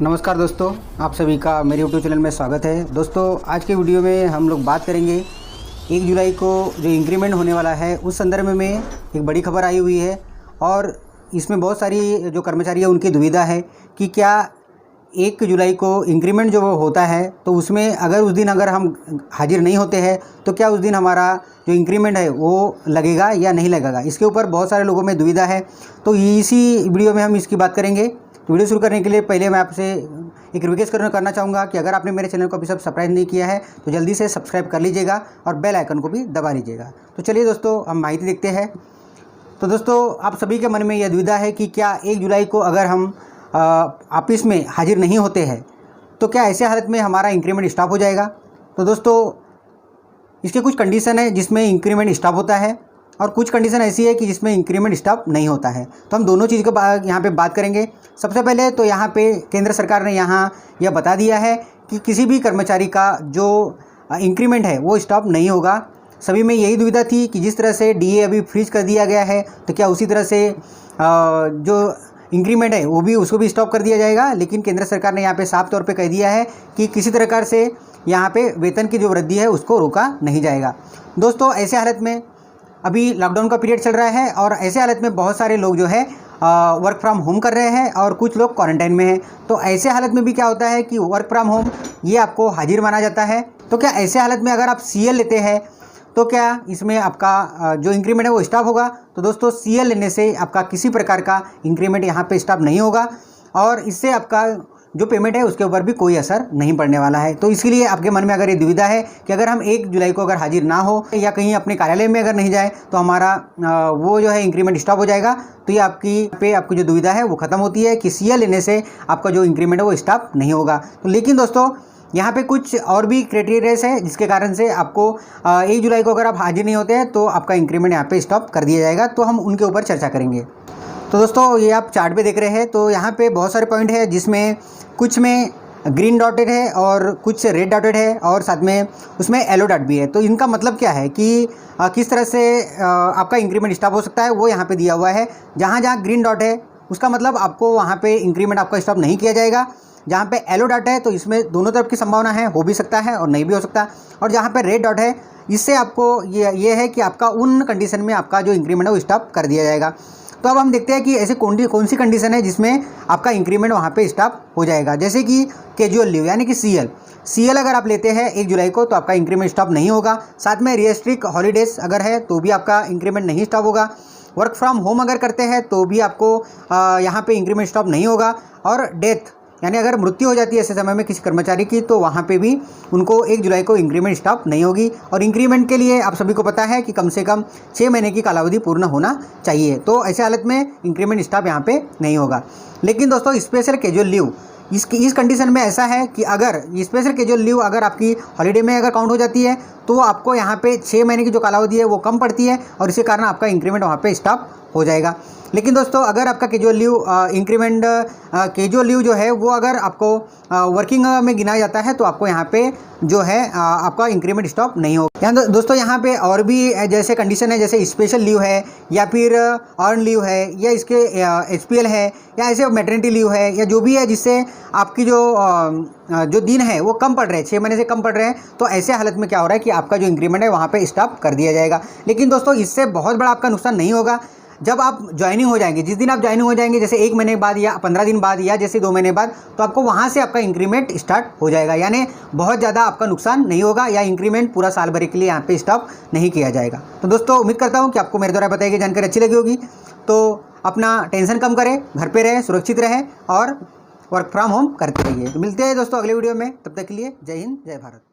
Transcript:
नमस्कार दोस्तों, आप सभी का मेरे यूट्यूब चैनल में स्वागत है। दोस्तों आज के वीडियो में हम लोग बात करेंगे 1 जुलाई को जो इंक्रीमेंट होने वाला है उस संदर्भ में एक बड़ी खबर आई हुई है और इसमें बहुत सारी जो कर्मचारी है उनकी दुविधा है कि क्या 1 जुलाई को इंक्रीमेंट जो होता है तो उसमें अगर उस दिन अगर हम हाजिर नहीं होते हैं तो क्या उस दिन हमारा जो इंक्रीमेंट है वो लगेगा या नहीं लगेगा। इसके ऊपर बहुत सारे लोगों में दुविधा है, तो इसी वीडियो में हम इसकी बात करेंगे। तो वीडियो शुरू करने के लिए पहले मैं आपसे एक रिक्वेस्ट करना चाहूँगा कि अगर आपने मेरे चैनल को अभी सब्सक्राइब नहीं किया है तो जल्दी से सब्सक्राइब कर लीजिएगा और बेल आइकन को भी दबा लीजिएगा। तो चलिए दोस्तों हम माहिती देखते हैं। तो दोस्तों आप सभी के मन में यह दुविधा है कि क्या 1 जुलाई को अगर हम ऑफिस में हाजिर नहीं होते हैं तो क्या ऐसे हालत में हमारा इंक्रीमेंट स्टॉप हो जाएगा। तो दोस्तों इसके कुछ कंडीशन है जिसमें इंक्रीमेंट स्टॉप होता है और कुछ कंडीशन ऐसी है कि जिसमें इंक्रीमेंट स्टॉप नहीं होता है। तो हम दोनों चीज़ को यहाँ पे बात करेंगे। सबसे पहले तो यहाँ पे केंद्र सरकार ने यहाँ यह बता दिया है कि किसी भी कर्मचारी का जो इंक्रीमेंट है वो स्टॉप नहीं होगा। सभी में यही दुविधा थी कि जिस तरह से डीए अभी फ्रीज कर दिया गया है तो क्या उसी तरह से जो इंक्रीमेंट है वो भी उसको भी स्टॉप कर दिया जाएगा। लेकिन केंद्र सरकार ने यहाँ पे साफ तौर पे कह दिया है कि किसी प्रकार से यहाँ पे वेतन की जो वृद्धि है उसको रोका नहीं जाएगा। दोस्तों ऐसे हालत में अभी लॉकडाउन का पीरियड चल रहा है और ऐसे हालत में बहुत सारे लोग जो है वर्क फ्रॉम होम कर रहे हैं और कुछ लोग क्वारंटाइन में हैं। तो ऐसे हालत में भी क्या होता है कि वर्क फ्रॉम होम ये आपको हाजिर माना जाता है। तो क्या ऐसे हालत में अगर आप सीएल लेते हैं तो क्या इसमें आपका जो इंक्रीमेंट है वो स्टॉप होगा। तो दोस्तों सीएल लेने से आपका किसी प्रकार का इंक्रीमेंट यहाँ पे स्टॉप नहीं होगा और इससे आपका जो पेमेंट है उसके ऊपर भी कोई असर नहीं पड़ने वाला है। तो इसलिए आपके मन में अगर ये दुविधा है कि अगर हम 1 जुलाई को अगर हाजिर ना हो या कहीं अपने कार्यालय में अगर नहीं जाए तो हमारा वो जो है इंक्रीमेंट स्टॉप हो जाएगा, तो ये आपकी जो दुविधा है वो ख़त्म होती है कि सीएल लेने से आपका जो इंक्रीमेंट है वो स्टॉप नहीं होगा। तो लेकिन दोस्तों यहाँ पे कुछ और भी क्राइटेरियाज है जिसके कारण से आपको 1 जुलाई को अगर आप हाजिर नहीं होते हैं तो आपका इंक्रीमेंट यहाँ पे स्टॉप कर दिया जाएगा। तो हम उनके ऊपर चर्चा करेंगे। तो दोस्तों ये आप चार्ट पे देख रहे हैं, तो यहाँ पे बहुत सारे पॉइंट है जिसमें कुछ में ग्रीन डॉटेड है और कुछ रेड डॉटेड है और साथ में उसमें येलो डॉट भी है। तो इनका मतलब क्या है कि किस तरह से आपका इंक्रीमेंट स्टॉप हो सकता है वो यहाँ पे दिया हुआ है। जहाँ जहाँ ग्रीन डॉट है उसका मतलब आपको वहाँ पे इंक्रीमेंट आपका स्टॉप नहीं किया जाएगा। जहाँ पे येलो डॉट है तो इसमें दोनों तरफ की संभावना है, हो भी सकता है और नहीं भी हो सकता। और जहाँ पे रेड डॉट है इससे आपको ये है कि आपका उन कंडीशन में आपका जो इंक्रीमेंट है वो स्टॉप कर दिया जाएगा। तो अब हम देखते हैं कि ऐसे कौन सी कंडीशन है जिसमें आपका इंक्रीमेंट वहाँ पे स्टॉप हो जाएगा। जैसे कि कैजुअल लीव यानी कि सीएल अगर आप लेते हैं 1 जुलाई को तो आपका इंक्रीमेंट स्टॉप नहीं होगा। साथ में रिस्ट्रिक्ट हॉलीडेज अगर है तो भी आपका इंक्रीमेंट नहीं स्टॉप होगा। वर्क फ्रॉम होम अगर करते हैं तो भी आपको यहाँ पे इंक्रीमेंट स्टॉप नहीं होगा। और डेथ यानी अगर मृत्यु हो जाती है ऐसे समय में किसी कर्मचारी की तो वहाँ पे भी उनको 1 जुलाई को इंक्रीमेंट स्टॉप नहीं होगी। और इंक्रीमेंट के लिए आप सभी को पता है कि कम से कम 6 महीने की कालावधि पूर्ण होना चाहिए। तो ऐसे हालत में इंक्रीमेंट स्टॉप यहाँ पे नहीं होगा। लेकिन दोस्तों स्पेशल कैजुअल लीव इस कंडीशन में ऐसा है कि अगर स्पेशल कैजुअल लीव अगर आपकी हॉलीडे में अगर काउंट हो जाती है तो आपको यहाँ पे 6 महीने की जो कालावधि है वो कम पड़ती है और इसी कारण आपका इंक्रीमेंट वहाँ पे स्टॉप हो जाएगा। लेकिन दोस्तों अगर आपका कैजुअल लीव जो है वो अगर आपको वर्किंग में गिना जाता है तो आपको यहाँ पे जो है आपका इंक्रीमेंट स्टॉप नहीं होगा। दोस्तों यहाँ पे और भी जैसे कंडीशन है, जैसे स्पेशल लीव है या फिर अर्न लीव है या इसके एचपीएल है या ऐसे मैटरनिटी लीव है या जो भी है जिससे आपकी जो दिन है वो कम पड़ रहे हैं, 6 महीने से कम पड़ रहे हैं, तो ऐसे हालत में क्या हो रहा है कि आपका जो इंक्रीमेंट है वहाँ पे स्टॉप कर दिया जाएगा। लेकिन दोस्तों इससे बहुत बड़ा आपका नुकसान नहीं होगा। जब आप ज्वाइनिंग हो जाएंगे, जिस दिन आप ज्वाइनिंग हो जाएंगे जैसे 1 महीने बाद या 15 दिन बाद या जैसे 2 महीने बाद, तो आपको वहाँ से आपका इंक्रीमेंट स्टार्ट हो जाएगा। यानी बहुत ज़्यादा आपका नुकसान नहीं होगा या इंक्रीमेंट पूरा साल भर के लिए यहाँ पे स्टॉप नहीं किया जाएगा। तो दोस्तों उम्मीद करता हूँ कि आपको मेरे द्वारा बताई गई जानकारी अच्छी लगी होगी। तो अपना टेंशन कम करें, घर पर रहें, सुरक्षित रहें और वर्क फ्रॉम होम करते रहिए। तो मिलते हैं दोस्तों अगले वीडियो में, तब तक के लिए जय हिंद जय भारत।